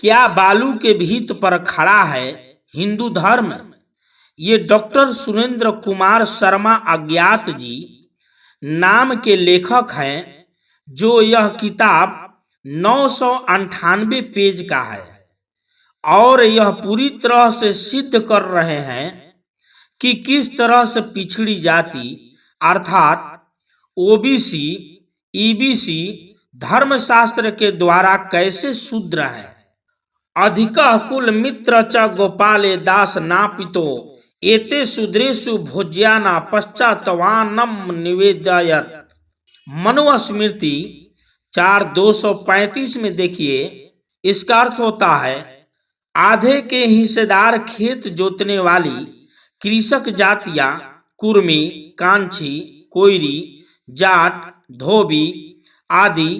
क्या बालू के भीत पर खड़ा है हिंदू धर्म? ये डॉक्टर सुरेंद्र कुमार शर्मा अज्ञात जी नाम के लेखक हैं, जो यह किताब 998 पेज का है और यह पूरी तरह से सिद्ध कर रहे हैं कि किस तरह से पिछड़ी जाति अर्थात ओबीसी, ईबीसी धर्मशास्त्र के द्वारा कैसे शूद्र है। अधिकः कुल मित्र च गोपाले दास नापितो एते शूद्रेषु भोज्याना पश्चातवानम निवेदयत। मनुस्मृति 4:235 में देखिए, इसका अर्थ होता है आधे के हिस्सेदार खेत जोतने वाली कृषक जातियां कुर्मी, कांची, कोयरी, जाट, धोबी आदि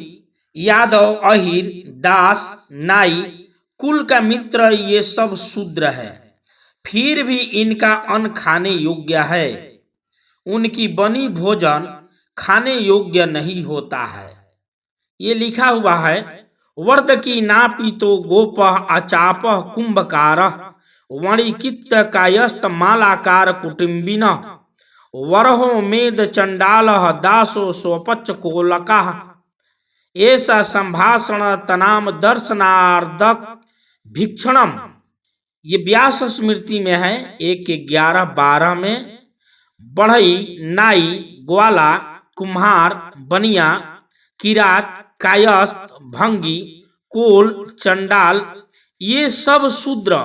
यादव, अहिर, दास, नाई कुल का मित्र ये सब शूद्र है। फिर भी इनका अन्न खाने योग्य है, उनकी बनी भोजन खाने योग्य नहीं होता है। ये लिखा हुआ है, वर्द की नापीतो गोपः अचापः कुंभकारः वणिकित्त कायस्त मालाकार कुटुंबिन वरहो मेद चंडालः दासो स्वपच कोलकः ऐसा संभाषण तनाम दर्शनार्धक भिक्षणम। ये व्यास स्मृति में है 1:11-12 में। बढ़ई, नाई, ग्वाला, कुम्हार, बनिया, किरात, कायस्थ, भंगी, कोल, चंडाल ये सब शूद्र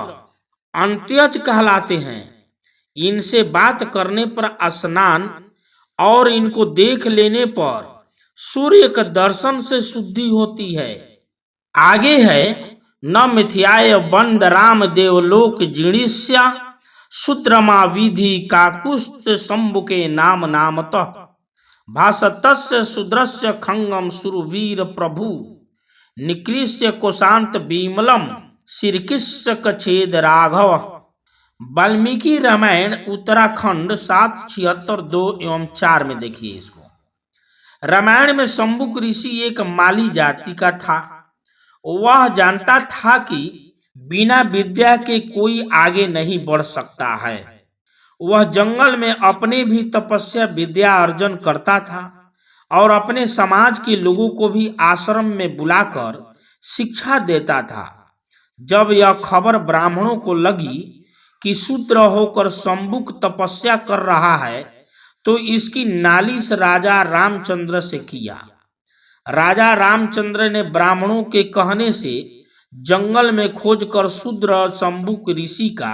अंत्यज कहलाते हैं। इनसे बात करने पर स्नान और इनको देख लेने पर सूर्य के दर्शन से शुद्धि होती है। आगे है, न मिथ्याय बंद राम देवलोक जीर्णिष्या शूद्रमा विधि काकुस्त शंभुके नाम नामतः भासतस्य शूद्रस्य खंगम सुरवीर प्रभु निकृष्य कोशांत विमलम सिरकिस्य कछेद राघव। वाल्मीकि रामायण उत्तराखंड 7:76, 2 एवं 4 में देखिए इसको। रामायण में शंभुक ऋषि एक माली जाति का था। वह जानता था कि बिना विद्या के कोई आगे नहीं बढ़ सकता है। वह जंगल में अपने भी तपस्या विद्या अर्जन करता था और अपने समाज के लोगों को भी आश्रम में बुलाकर शिक्षा देता था। जब यह खबर ब्राह्मणों को लगी कि शूद्र होकर शंभुक तपस्या कर रहा है, तो इसकी नालिश राजा रामचंद्र से किया। राजा रामचंद्र ने ब्राह्मणों के कहने से जंगल में खोजकर शूद्र शंभुक ऋषि का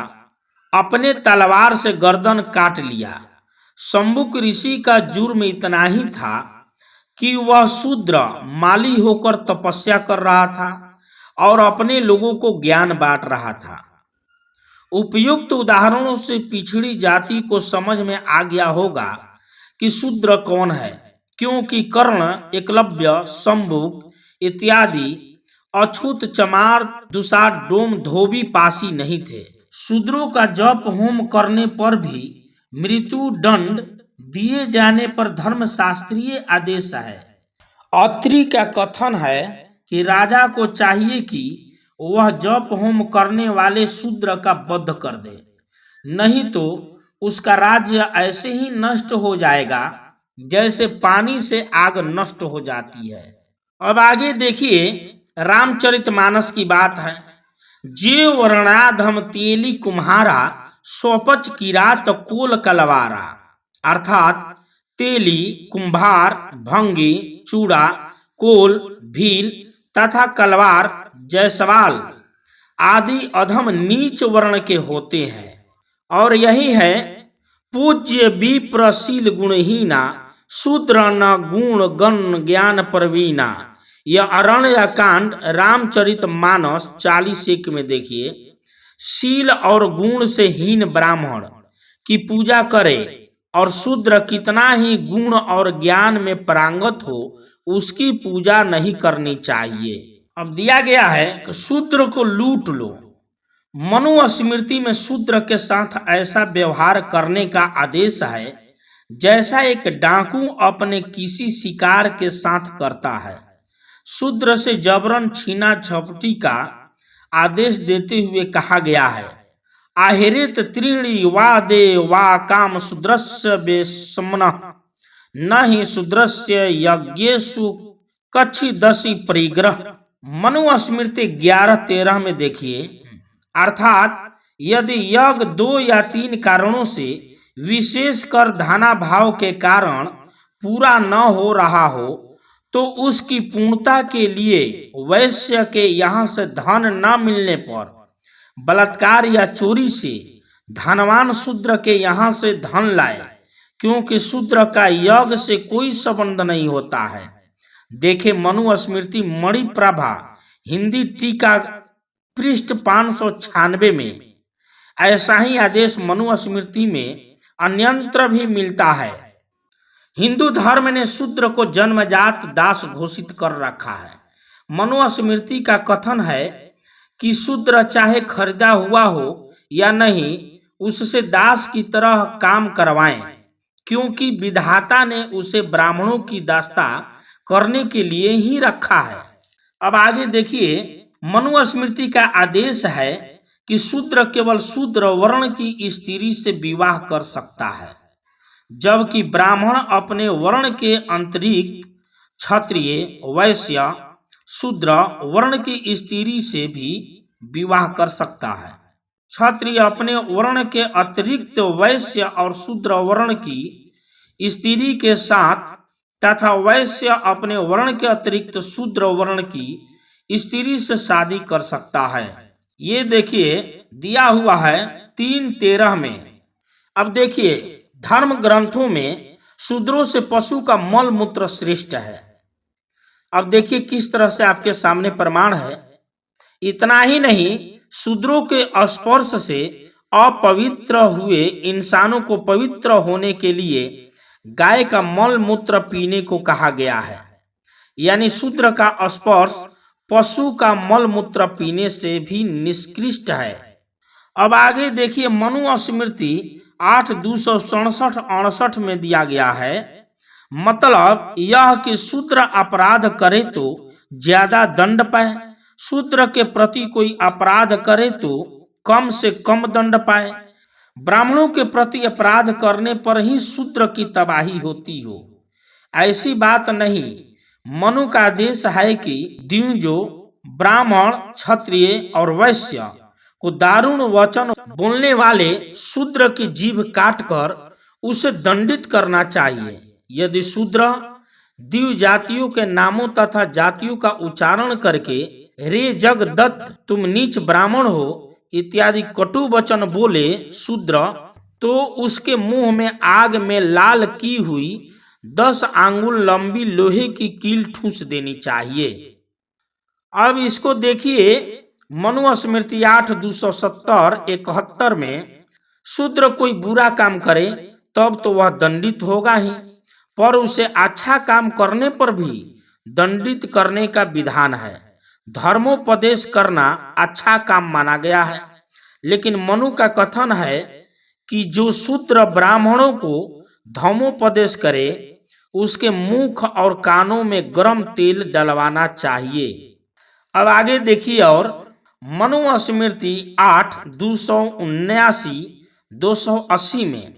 अपने तलवार से गर्दन काट लिया। शंभुक ऋषि का जुर्म इतना ही था कि वह शूद्र माली होकर तपस्या कर रहा था और अपने लोगों को ज्ञान बांट रहा था। उपयुक्त उदाहरणों से पिछड़ी जाति को समझ में आ गया होगा कि शूद्र कौन है, क्योंकि कर्ण, एकलव्य, शंभुक इत्यादि अछूत, चमार, दुसाट, डोम, धोबी, पासी नहीं थे। शूद्रों का जप होम करने पर भी मृत्यु दंड दिए जाने पर धर्मशास्त्रीय आदेश है। अत्रि का कथन है कि राजा को चाहिए कि वह जप होम करने वाले शूद्र का वध कर दे, नहीं तो उसका राज्य ऐसे ही नष्ट हो जाएगा जैसे पानी से आग नष्ट हो जाती है। अब आगे देखिए, रामचरितमानस की बात है। जे वर्णाधम तेली कुम्हारा स्वपच किरात कोल कलवारा, अर्थात तेली, कुंभार, भंगी, चूड़ा, कोल, भील तथा कलवार, जयसवाल आदि अधम नीच वर्ण के होते हैं। और यही है, पूज्य विप्रशील गुणहीना शूद्र न गुण गण ज्ञान प्रवीणा। यह अरण्य कांड रामचरित मानस 40:1 में देखिए। शील और गुण से हीन ब्राह्मण की पूजा करे और शूद्र कितना ही गुण और ज्ञान में पारंगत हो, उसकी पूजा नहीं करनी चाहिए। अब दिया गया है कि शूद्र को लूट लो। मनुस्मृति में शूद्र के साथ ऐसा व्यवहार करने का आदेश है जैसा एक डाकू अपने किसी शिकार के साथ करता है। शूद्र से जबरन छीना झपटी का आदेश देते हुए कहा गया है, आहेरेत त्रीणि वा दे वा काम शूद्रस्य बेसमन न ही शूद्रस्य यज्ञेषु कच्छिदसि परिग्रह। मनुस्मृति 11:13 में देखिए, अर्थात यदि यज्ञ 2 या 3 कारणों से विशेषकर धनाभाव के कारण पूरा न हो रहा हो तो उसकी पूर्णता के लिए वैश्य के यहाँ से धन न मिलने पर बलात्कार या चोरी से धनवान शूद्र के यहाँ से धन लाए, क्योंकि शूद्र का यज्ञ से कोई संबंध नहीं होता है। देखे मनुस्मृति मणिप्रभा हिंदी टीका पृष्ठ 596 में। ऐसा ही आदेश मनुस्मृति में अन्यत्र भी मिलता है। हिंदू धर्म ने शूद्र को जन्मजात दास घोषित कर रखा है। मनुस्मृति का कथन है कि शूद्र चाहे खरीदा हुआ हो या नहीं, उससे दास की तरह काम करवाएं, क्योंकि विधाता ने उसे ब्राह्मणों की दासता करने के लिए ही रखा है। अब आगे देखिए, मनुस्मृति का आदेश है कि शूद्र केवल शूद्र वर्ण की स्त्री से विवाह कर सकता है, जबकि ब्राह्मण अपने वर्ण के अतिरिक्त क्षत्रिय, वैश्य, शूद्र वर्ण की स्त्री से भी विवाह कर सकता है। क्षत्रिय अपने वर्ण के अतिरिक्त वैश्य और शूद्र वर्ण की स्त्री के साथ तथा वैश्य अपने वर्ण के अतिरिक्त शूद्र वर्ण की स्त्री से शादी कर सकता है। ये देखिए दिया हुआ है 3:13 में। अब देखिए, धर्म ग्रंथों में शूद्रों से पशु का मल मूत्र श्रेष्ठ है। अब देखिए किस तरह से आपके सामने प्रमाण है। इतना ही नहीं, शूद्रों के स्पर्श से अपवित्र हुए इंसानों को पवित्र होने के लिए गाय का मल मूत्र पीने को कहा गया है। यानी शूद्र का स्पर्श पशु का मल मूत्र पीने से भी निष्कृष्ट है। अब आगे देखिए, मनुस्मृति 8:267-68 में दिया गया है, मतलब यह कि शूद्र अपराध करे तो ज्यादा दंड पाए, शूद्र के प्रति कोई अपराध करे तो कम से कम दंड पाए। ब्राह्मणों के प्रति अपराध करने पर ही शूद्र की तबाही होती हो, ऐसी बात नहीं। मनु का आदेश है कि द्विजो, ब्राह्मण, क्षत्रिय और वैश्य को दारुण वचन बोलने वाले शूद्र की जीभ काटकर उसे दंडित करना चाहिए। यदि शूद्र द्विज जातियों के नामों तथा जातियों का उच्चारण करके रे जगदत्त तुम नीच ब्राह्मण हो इत्यादि कटु वचन बोले शूद्र, तो उसके मुंह में आग में लाल की हुई 10 आंगुल लंबी लोहे की कील ठूस देनी चाहिए। अब इसको देखिए, मनुस्मृति 8:270-71 में शूद्र कोई बुरा काम करे तब तो वह दंडित होगा ही, पर उसे अच्छा काम करने पर भी दंडित करने का विधान है। धर्मोपदेश करना अच्छा काम माना गया है, लेकिन मनु का कथन है कि जो शूद्र ब्राह्मणों को धर्मोपदेश करे उसके मुख और कानों में गर्म तेल डलवाना चाहिए। अब आगे देखिए, और मनुस्मृति 8:279-280 में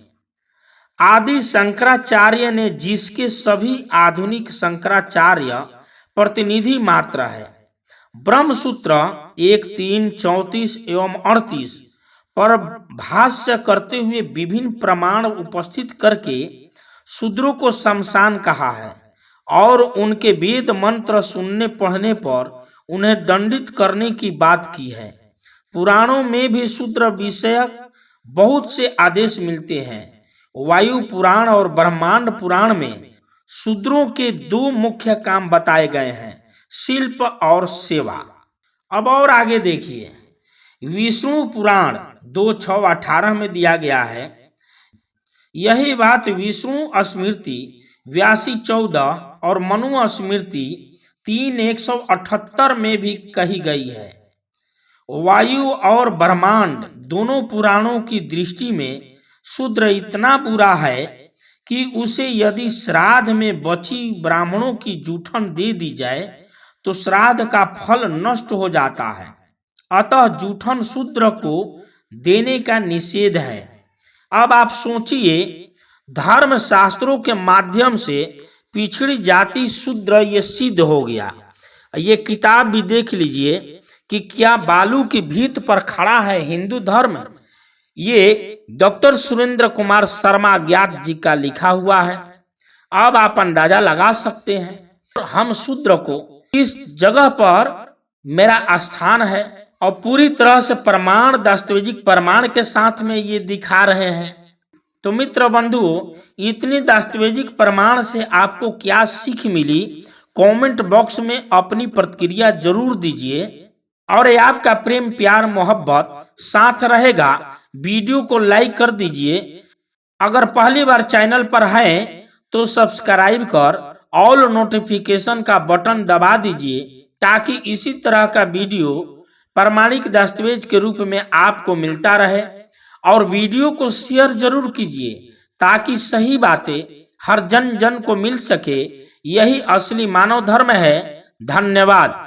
आदि शंकराचार्य ने, जिसके सभी आधुनिक शंकराचार्य प्रतिनिधि मात्र है, ब्रह्मसूत्र 1, 3, 34 एवं 38 पर भाष्य करते हुए विभिन्न प्रमाण उपस्थित करके शूद्रों को शमशान कहा है और उनके वेद मंत्र सुनने पढ़ने पर उन्हें दंडित करने की बात की है। पुराणों में भी शूद्र विषयक बहुत से आदेश मिलते हैं। वायु पुराण और ब्रह्मांड पुराण में शूद्रों के 2 मुख्य काम बताए गए हैं, शिल्प और सेवा। अब और आगे देखिए, विष्णु पुराण 2:6-18 में दिया गया है। यही बात विष्णु स्मृति 82:14 और मनु स्मृति 3:178 में भी कही गई है। वायु और ब्रह्मांड दोनों पुराणों की दृष्टि में शूद्र इतना बुरा है कि उसे यदि श्राद्ध में बची ब्राह्मणों की जूठन दे दी जाए तो श्राद्ध का फल नष्ट हो जाता है। अतः जूठन शूद्र को देने का निषेध है। अब आप सोचिए, धर्म शास्त्रों के माध्यम से पिछड़ी जाति शूद्र ये सिद्ध हो गया। ये किताब भी देख लीजिए कि क्या बालू की भीत पर खड़ा है हिंदू धर्म। ये डॉक्टर सुरेंद्र कुमार शर्मा ज्ञात जी का लिखा हुआ है। अब आप अंदाजा लगा सकते हैं हम शूद्र को किस जगह पर मेरा स्थान है, और पूरी तरह से प्रमाण, दस्तावेजिक प्रमाण के साथ में ये दिखा रहे हैं। तो मित्र बंधुओं, इतने दस्तावेजिक प्रमाण से आपको क्या सीख मिली, कमेंट बॉक्स में अपनी प्रतिक्रिया जरूर दीजिए। और ये आपका प्रेम प्यार मोहब्बत साथ रहेगा। वीडियो को लाइक कर दीजिए। अगर पहली बार चैनल पर हैं तो सब्सक्राइब कर ऑल नोटिफिकेशन का बटन दबा दीजिए, ताकि इसी तरह का वीडियो प्रमाणिक दस्तावेज के रूप में आपको मिलता रहे। और वीडियो को शेयर जरूर कीजिए, ताकि सही बातें हर जन जन को मिल सके। यही असली मानव धर्म है। धन्यवाद।